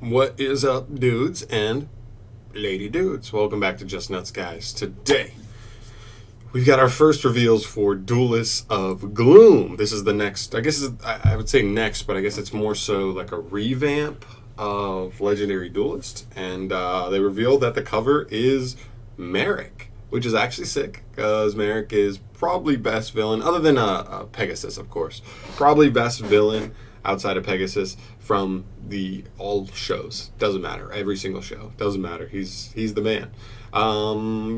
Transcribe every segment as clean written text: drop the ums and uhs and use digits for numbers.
What is up, dudes and lady dudes? Welcome back to Just Nuts, guys. Today, we've got our first reveals for Duelists of Gloom. This is the next, I guess I would say next, but I guess it's more so like a revamp of Legendary Duelist. And they revealed that the cover is Merrick, which is actually sick, because Merrick is probably best villain, other than Pegasus, of course. Probably best villain outside of Pegasus from the all shows. Doesn't matter. Every single show. Doesn't matter. He's the man.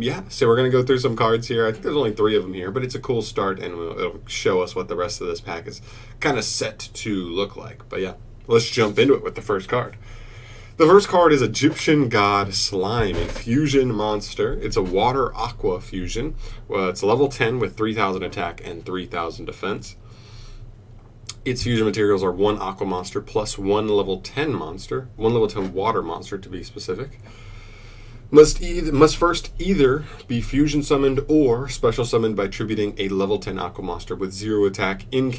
Yeah, so we're going to go through some cards here. I think there's only 3 of them here, but it's a cool start, and it'll show us what the rest of this pack is kind of set to look like. But yeah, let's jump into it with the first card. The first card is Egyptian God Slime, a fusion monster. It's a water aqua fusion. Well, it's level 10 with 3,000 attack and 3,000 defense. Its fusion materials are 1 aqua monster plus 1 level 10 monster, 1 level 10 water monster to be specific. Must first either be fusion summoned or special summoned by tributing a level 10 aqua monster with 0 attack in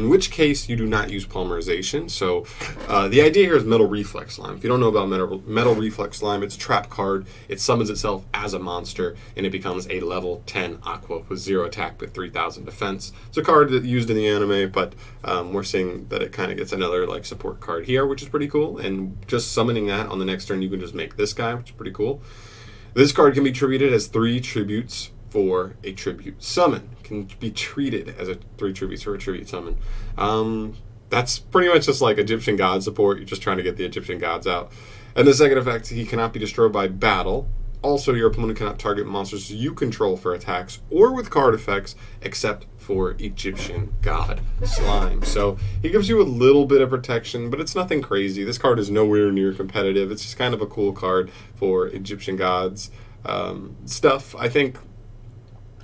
which case you do not use polymerization. So the idea here is Metal Reflex Slime. If you don't know about Metal Reflex Slime, it's a trap card. It summons itself as a monster and it becomes a level 10 aqua with 0 attack but 3,000 defense. It's a card that's used in the anime, but we're seeing that it kind of gets another like support card here, which is pretty cool. And just summoning that on the next turn, you can just make this guy, which is pretty cool. This card can be tributed as 3 tributes for a tribute summon. Can be treated as 3 tributes for a tribute summon. That's pretty much just like Egyptian God support. You're just trying to get the Egyptian gods out. And the second effect, he cannot be destroyed by battle. Also, your opponent cannot target monsters you control for attacks or with card effects, except for Egyptian God Slime. So he gives you a little bit of protection, but it's nothing crazy. This card is nowhere near competitive. It's just kind of a cool card for Egyptian gods stuff. I think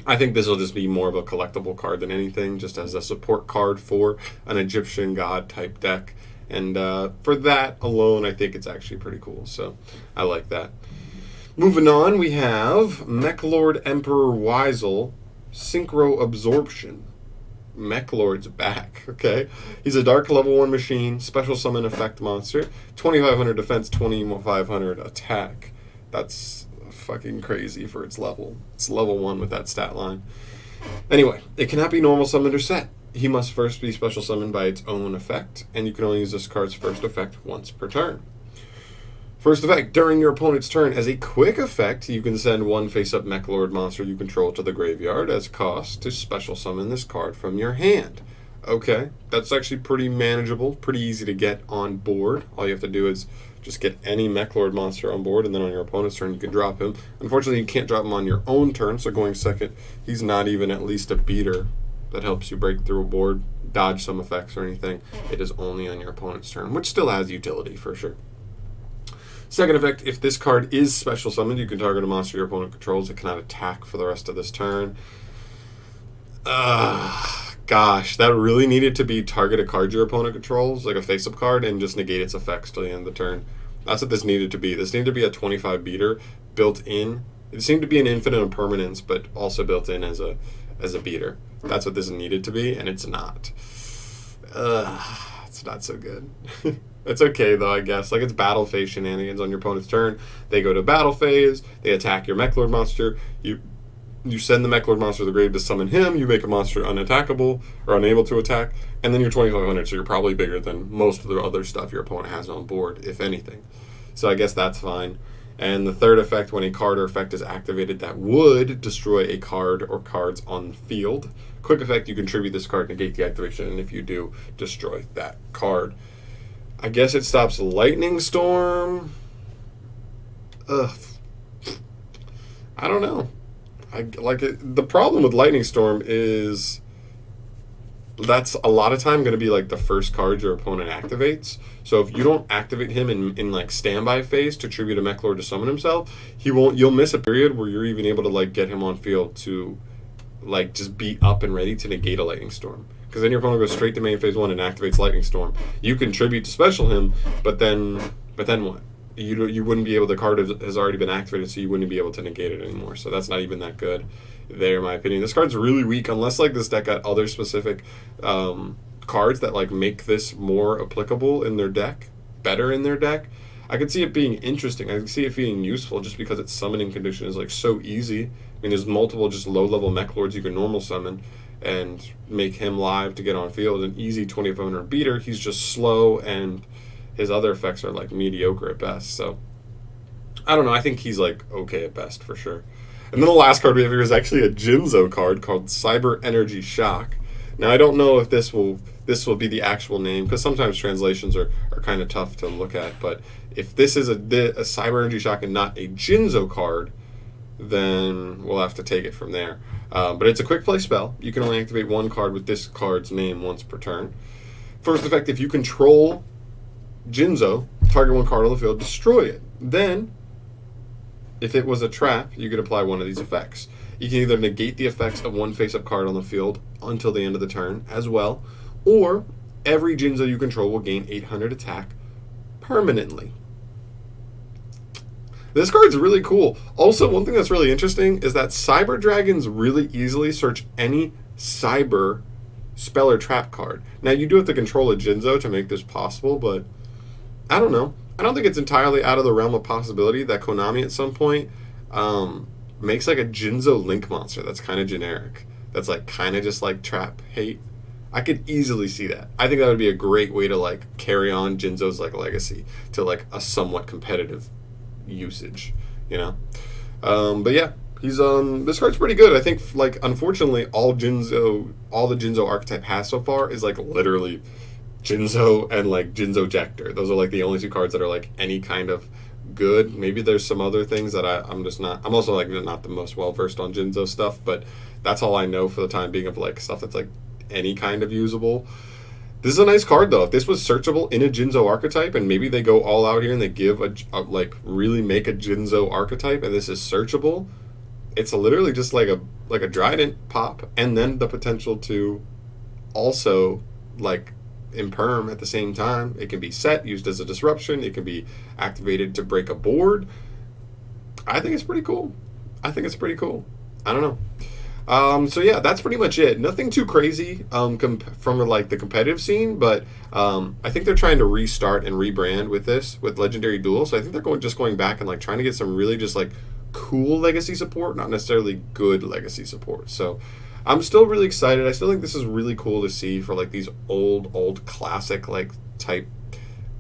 this will just be more of a collectible card than anything, just as a support card for an Egyptian god type deck. And for that alone, I think it's actually pretty cool. So I like that. Moving on, we have MEKLORD Emperor Weisel, Synchro Absorption. MEKLORD's back, okay? He's a dark level 1 machine, special summon effect monster, 2,500 defense, 2,500 attack. That's fucking crazy for its level. It's level 1 with that stat line. Anyway, it cannot be normal summoned or set. He must first be special summoned by its own effect, and you can only use this card's first effect once per turn. First effect, during your opponent's turn, as a quick effect, you can send 1 face-up MEKLORD monster you control to the graveyard as cost to special summon this card from your hand. Okay, that's actually pretty manageable, pretty easy to get on board. All you have to do is just get any MEKLORD monster on board, and then on your opponent's turn you can drop him. Unfortunately, you can't drop him on your own turn, so going second, he's not even at least a beater that helps you break through a board, dodge some effects or anything. It is only on your opponent's turn, which still has utility for sure. Second effect, if this card is special summoned, you can target a monster your opponent controls. It cannot attack for the rest of this turn. Gosh, that really needed to be target a card your opponent controls, like a face-up card, and just negate its effects till the end of the turn. That's what this needed to be. This needed to be a 25 beater built in. It seemed to be an infinite impermanence, but also built in as a beater. That's what this needed to be, and it's not. It's not so good. It's okay, though, I guess. Like, it's battle phase shenanigans on your opponent's turn. They go to battle phase. They attack your MEKLORD monster. You send the MEKLORD monster to the grave to summon him. You make a monster unattackable or unable to attack. And then you're 2,500, so you're probably bigger than most of the other stuff your opponent has on board, if anything. So I guess that's fine. And the third effect, when a card or effect is activated that would destroy a card or cards on the field. Quick effect, you contribute this card, negate the activation, and if you do, destroy that card. I guess it stops Lightning Storm. I don't know. The problem with Lightning Storm is that's a lot of time going to be like the first card your opponent activates. So if you don't activate him in like standby phase to tribute a MEKLORD to summon himself, you'll miss a period where you're even able to like get him on field to like just be up and ready to negate a Lightning Storm. Because then your opponent goes straight to main phase 1 and activates Lightning Storm. You contribute to special him, but then what? You wouldn't be able. The card has already been activated, so you wouldn't be able to negate it anymore. So that's not even that good, there, in my opinion. This card's really weak unless like this deck got other specific cards that like make this more applicable in their deck. better in their deck. I could see it being interesting. I could see it being useful just because its summoning condition is like so easy. I mean, there's multiple just low-level MEKLORDs you can normal summon and make him live to get on field. An easy 2500 beater. He's just slow, and his other effects are like mediocre at best. So I don't know. I think he's like okay at best for sure. And then the last card we have here is actually a JINZO card called Cyber Energy Shock. Now I don't know if this will be the actual name, because sometimes translations are kind of tough to look at. But if this is a Cyber Energy Shock and not a JINZO card, then we'll have to take it from there. But it's a quick play spell. You can only activate one card with this card's name once per turn. First effect, if you control JINZO, target one card on the field, destroy it. Then, if it was a trap, you could apply one of these effects. You can either negate the effects of one face-up card on the field until the end of the turn as well, or every JINZO you control will gain 800 attack permanently. This card's really cool. Also, one thing that's really interesting is that Cyber Dragons really easily search any Cyber spell or trap card. Now, you do have to control a JINZO to make this possible, but I don't know. I don't think it's entirely out of the realm of possibility that Konami at some point makes like a JINZO Link monster that's kind of generic. That's like kind of just like trap hate. I could easily see that. I think that would be a great way to like carry on JINZO's like legacy to like a somewhat competitive usage, you know. But yeah, he's this card's pretty good. I think like unfortunately all the JINZO archetype has so far is like literally JINZO and like JINZO Jector. Those are like the only two cards that are like any kind of good. Maybe there's some other things that I'm just not. I'm also like not the most well versed on JINZO stuff, but that's all I know for the time being of like stuff that's like any kind of usable. This is a nice card though. If this was searchable in a JINZO archetype, and maybe they go all out here and they give like really make a JINZO archetype, and this is searchable, it's literally just like a Trident pop, and then the potential to also like imperm at the same time. It can be set, used as a disruption. It can be activated to break a board. I think it's pretty cool. I don't know. So yeah, that's pretty much it. Nothing too crazy from like the competitive scene, but I think they're trying to restart and rebrand with Legendary Duel. So I think they're going back and like trying to get some really just like cool legacy support, not necessarily good legacy support. So I'm still really excited. I still think this is really cool to see for like these old classic like type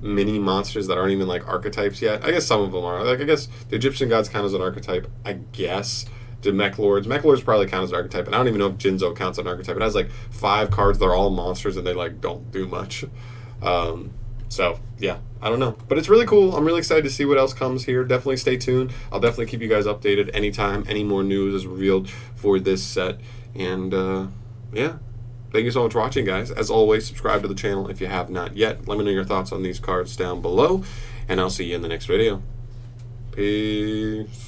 mini monsters that aren't even like archetypes yet. I guess some of them are. Like I guess the Egyptian gods count as an archetype. I guess. The MEKLORDs probably count as an archetype, and I don't even know if JINZO counts as an archetype. It has like 5 cards. They're all monsters, and they like don't do much. So yeah, I don't know, but it's really cool. I'm really excited to see what else comes here. Definitely stay tuned. I'll definitely keep you guys updated anytime any more news is revealed for this set. And yeah, thank you so much for watching, guys. As always, subscribe to the channel if you have not yet. Let me know your thoughts on these cards down below, and I'll see you in the next video. Peace.